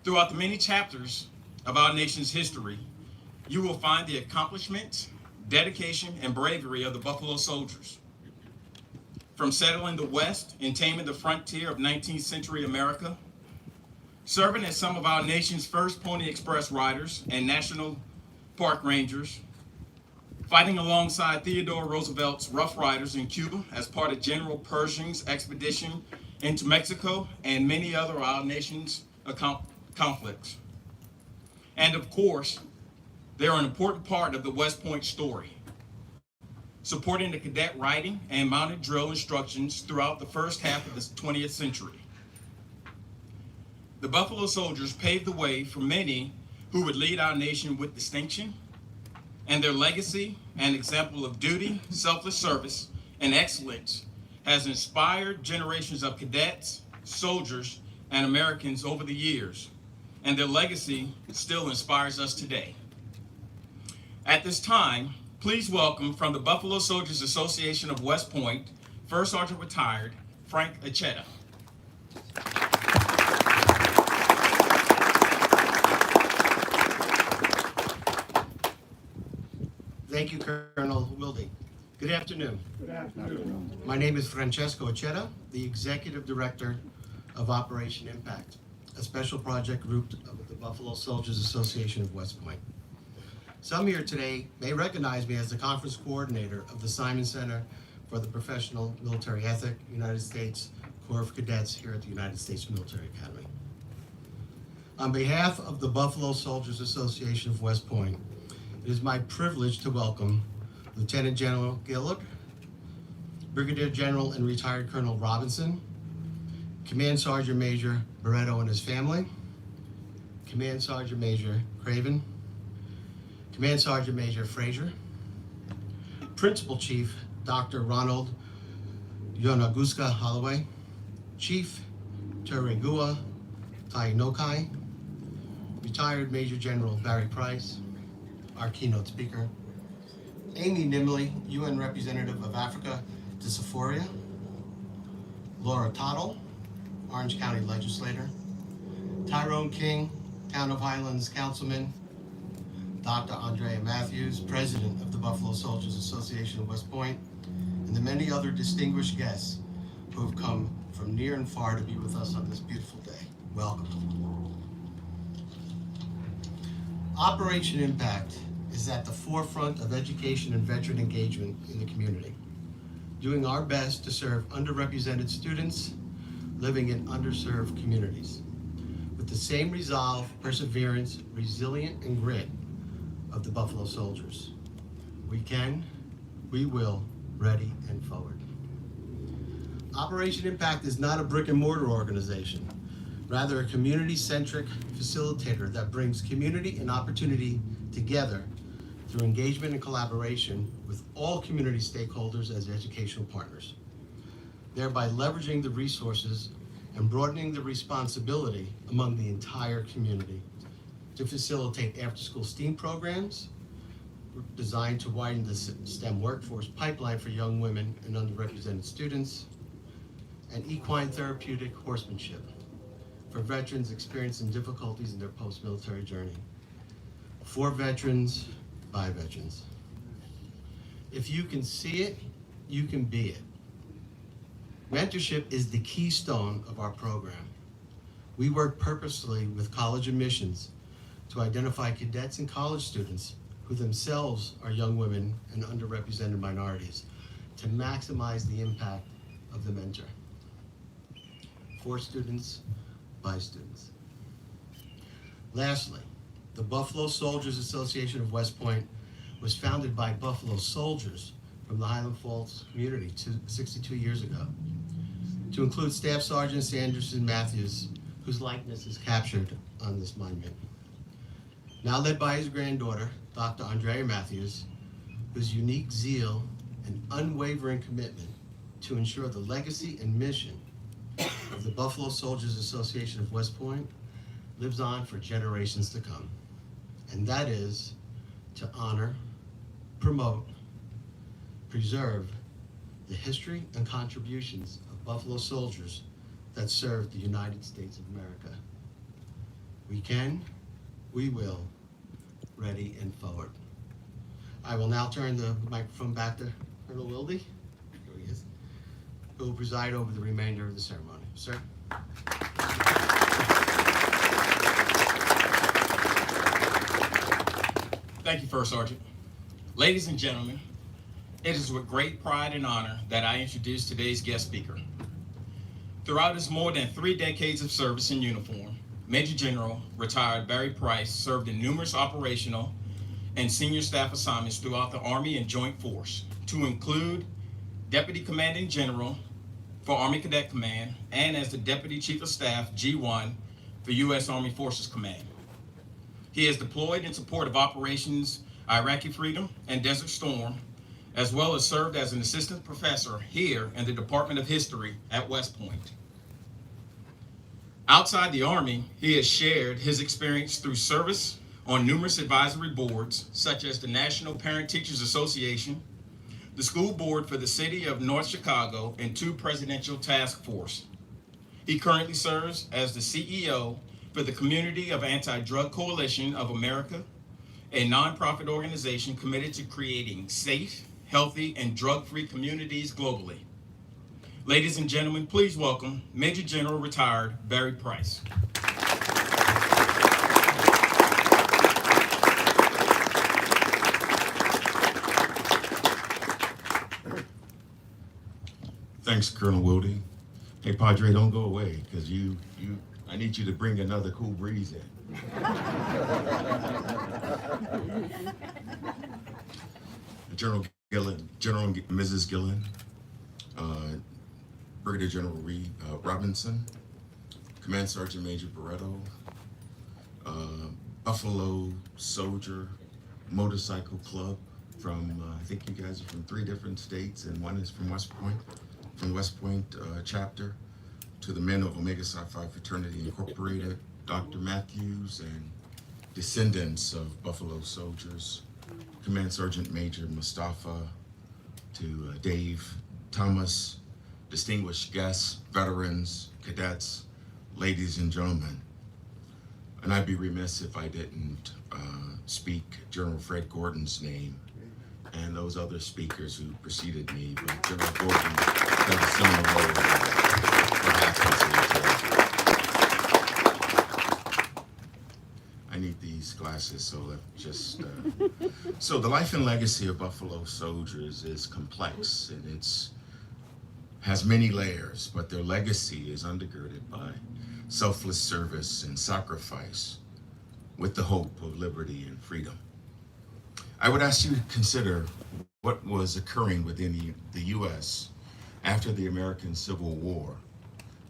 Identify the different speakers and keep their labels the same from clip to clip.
Speaker 1: Throughout the many chapters of our nation's history, you will find the accomplishments, dedication, and bravery of the Buffalo Soldiers. From settling the West and taming the frontier of 19th century America, serving as some of our nation's first Pony Express riders and National Park Rangers, fighting alongside Theodore Roosevelt's Rough Riders in Cuba as part of General Pershing's expedition into Mexico, and many other of our nation's conflicts. And of course, they're an important part of the West Point story, supporting the cadet riding and mounted drill instructions throughout the first half of the 20th century. The Buffalo Soldiers paved the way for many who would lead our nation with distinction, and their legacy and example of duty, selfless service, and excellence has inspired generations of cadets, soldiers, and Americans over the years, and their legacy still inspires us today. At this time, please welcome from the Buffalo Soldiers Association of West Point, First Sergeant Retired, Frank Acheta.
Speaker 2: Thank you, Colonel Wilde. Good afternoon.
Speaker 3: Good afternoon.
Speaker 2: My name is Francesco Acheta, the Executive Director of Operation Impact, a special project group of the Buffalo Soldiers Association of West Point. Some here today may recognize me as the conference coordinator of the Simon Center for the Professional Military Ethic, United States Corps of Cadets here at the United States Military Academy. On behalf of the Buffalo Soldiers Association of West Point, it is my privilege to welcome Lieutenant General Gillard, Brigadier General and retired Colonel Robinson, Command Sergeant Major Barreto and his family, Command Sergeant Major Craven, Command Sergeant Major Frazier, Principal Chief Dr. Ronald Yonaguska Holloway, Chief Terigua Tainokai, retired Major General Barry Price, our keynote speaker, Amy Nimley, UN Representative of Africa to Sephoria, Laura Tottle, Orange County Legislator, Tyrone King, Town of Highlands Councilman, Dr. Andrea Matthews, President of the Buffalo Soldiers Association of West Point, and the many other distinguished guests who have come from near and far to be with us on this beautiful day. Welcome. Operation Impact is at the forefront of education and veteran engagement in the community, doing our best to serve underrepresented students living in underserved communities with the same resolve, perseverance, resilience, and grit of the Buffalo Soldiers. We can, we will, ready and forward. Operation Impact is not a brick and mortar organization, rather a community-centric facilitator that brings community and opportunity together through engagement and collaboration with all community stakeholders as educational partners, thereby leveraging the resources and broadening the responsibility among the entire community to facilitate after-school STEAM programs designed to widen the STEM workforce pipeline for young women and underrepresented students, and equine therapeutic horsemanship for veterans experiencing difficulties in their post-military journey. For veterans, by veterans. If you can see it, you can be it. Mentorship is the keystone of our program. We work purposely with college admissions to identify cadets and college students who themselves are young women and underrepresented minorities to maximize the impact of the mentor. For students, by students. Lastly, the Buffalo Soldiers Association of West Point was founded by Buffalo soldiers from the Highland Falls community 62 years ago, to include Staff Sergeant Sanderson Matthews, whose likeness is captured on this monument. Now led by his granddaughter, Dr. Andrea Matthews, whose unique zeal and unwavering commitment to ensure the legacy and mission of the Buffalo Soldiers Association of West Point lives on for generations to come. And that is to honor, promote, preserve the history and contributions of Buffalo soldiers that served the United States of America. We can, we will, ready and forward. I will now turn the microphone back to Colonel Wilde, here he is, who will preside over the remainder of the ceremony. Sir?
Speaker 1: Thank you, First Sergeant. Ladies and gentlemen, it is with great pride and honor that I introduce today's guest speaker. Throughout his more than 3 decades of service in uniform, Major General retired Barry Price served in numerous operational and senior staff assignments throughout the Army and Joint Force, to include Deputy Commanding General for Army Cadet Command and as the Deputy Chief of Staff, G1, for U.S. Army Forces Command. He is deployed in support of Operations Iraqi Freedom and Desert Storm, as well as served as an assistant professor here in the Department of History at West Point. Outside the Army, he has shared his experience through service on numerous advisory boards, such as the National Parent Teachers Association, the School Board for the City of North Chicago, and 2 presidential task force. He currently serves as the CEO for the Community of Anti-Drug Coalition of America, a nonprofit organization committed to creating safe, healthy, and drug-free communities globally. Ladies and gentlemen, please welcome Major General retired Barry Price.
Speaker 3: Thanks, Colonel Wilde. Hey, Padre, don't go away, because I need you to bring another cool breeze in. General Gillen, Mrs. Gillen, Brigadier General Robinson, Command Sergeant Major Barretto, Buffalo Soldier Motorcycle Club from, I think you guys are from 3 different states, and one is from West Point, chapter, to the men of Omega Psi Phi Fraternity Incorporated, Dr. Matthews, and descendants of Buffalo Soldiers, Command Sergeant Major Mustafa, to Dave, Thomas, distinguished guests, veterans, cadets, ladies and gentlemen. And I'd be remiss if I didn't speak General Fred Gordon's name and those other speakers who preceded me, but General Gordon played a similar role for I need these glasses, so let's just... So the life and legacy of Buffalo Soldiers is complex, and has many layers, but their legacy is undergirded by selfless service and sacrifice with the hope of liberty and freedom. I would ask you to consider what was occurring within the U.S. after the American Civil War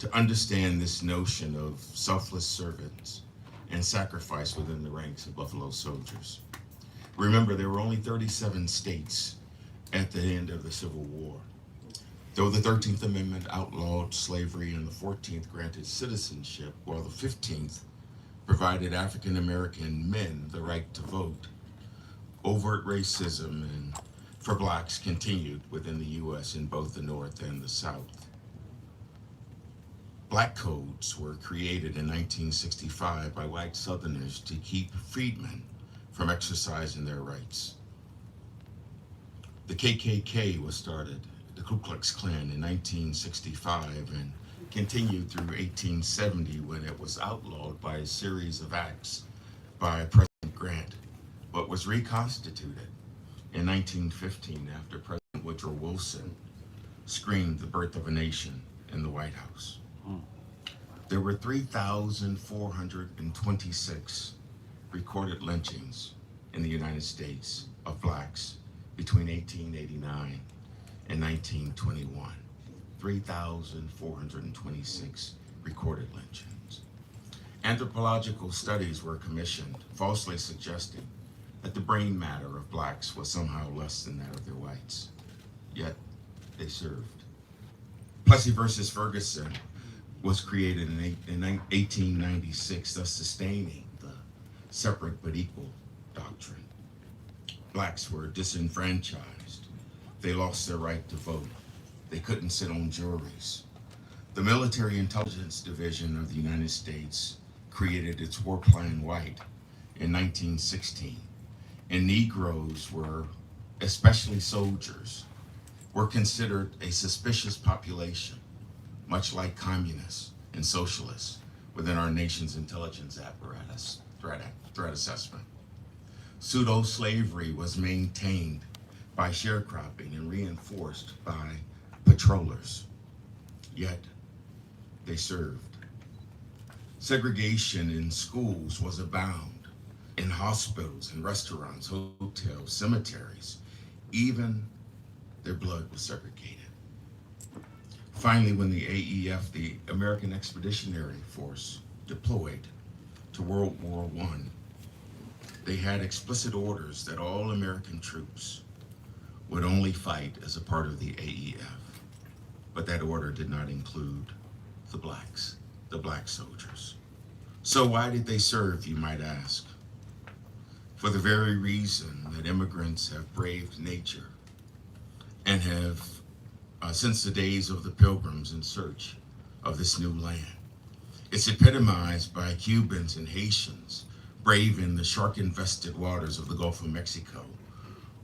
Speaker 3: to understand this notion of selfless service and sacrifice within the ranks of Buffalo Soldiers. Remember, there were only 37 states at the end of the Civil War. Though the 13th Amendment outlawed slavery and the 14th granted citizenship, while the 15th provided African American men the right to vote, overt racism for blacks continued within the U.S. in both the North and the South. Black codes were created in 1965 by white Southerners to keep freedmen from exercising their rights. The KKK was started, the Ku Klux Klan, in 1965 and continued through 1870 when it was outlawed by a series of acts by President Grant, but was reconstituted in 1915 after President Woodrow Wilson screamed the birth of a nation in the White House. There were 3,426 recorded lynchings in the United States of blacks between 1889 and 1921. 3,426 recorded lynchings. Anthropological studies were commissioned, falsely suggesting that the brain matter of blacks was somehow less than that of their whites. Yet, they served. Plessy versus Ferguson was created in 1896, thus sustaining the separate but equal doctrine. Blacks were disenfranchised. They lost their right to vote. They couldn't sit on juries. The Military Intelligence Division of the United States created its war plan white in 1916, and Negroes were, especially soldiers, were considered a suspicious population, much like communists and socialists within our nation's intelligence apparatus threat assessment. Pseudo-slavery was maintained by sharecropping and reinforced by patrollers, yet they served. Segregation in schools was abound, in hospitals and restaurants, hotels, cemeteries, even their blood was segregated. Finally, when the AEF, the American Expeditionary Force, deployed to World War I, they had explicit orders that all American troops would only fight as a part of the AEF. But that order did not include the blacks, the black soldiers. So why did they serve, you might ask? For the very reason that immigrants have braved nature and have, since the days of the Pilgrims in search of this new land. It's epitomized by Cubans and Haitians braving the shark-infested waters of the Gulf of Mexico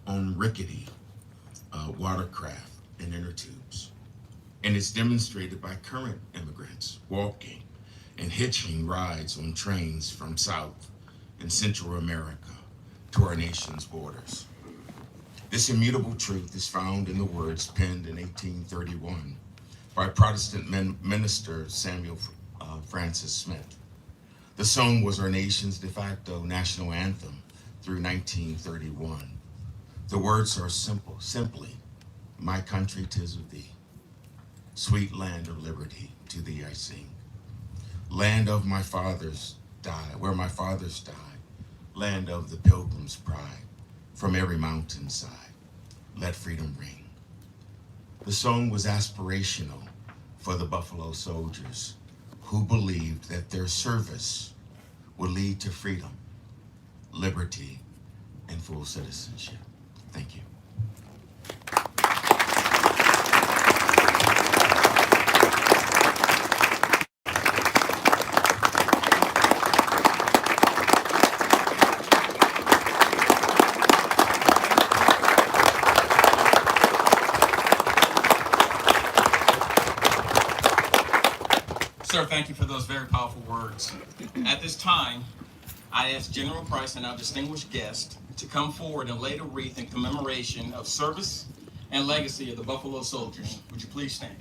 Speaker 3: on rickety watercraft and inner tubes. And it's demonstrated by current immigrants walking and hitching rides on trains from South and Central America to our nation's borders. This immutable truth is found in the words penned in 1831 by Protestant minister Samuel Francis Smith. The song was our nation's de facto national anthem through 1931. The words are simple, simply, my country 'tis of thee, sweet land of liberty, to thee I sing. Land of my fathers died, where my fathers died, land of the pilgrim's pride, from every mountainside, let freedom ring. The song was aspirational for the Buffalo Soldiers who believed that their service would lead to freedom, liberty, and full citizenship. Thank you.
Speaker 1: Sir, thank you for those very powerful words. At this time, I ask General Price and our distinguished guest to come forward and lay the wreath in commemoration of service and legacy of the Buffalo Soldiers. Would you please stand?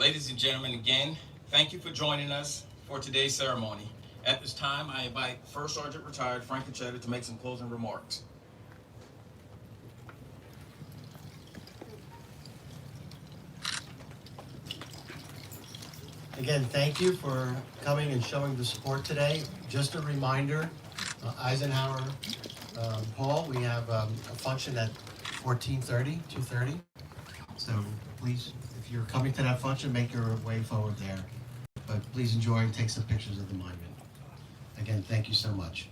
Speaker 1: Ladies and gentlemen, again, thank you for joining us for today's ceremony. At this time, I invite First Sergeant Retired Frank Cochetta to make some closing remarks.
Speaker 2: Again, thank you for coming and showing the support today. Just a reminder, Eisenhower Hall, we have a function at 2:30. So please, if you're coming to that function, make your way forward there. But please enjoy and take some pictures of the monument. Again, thank you so much.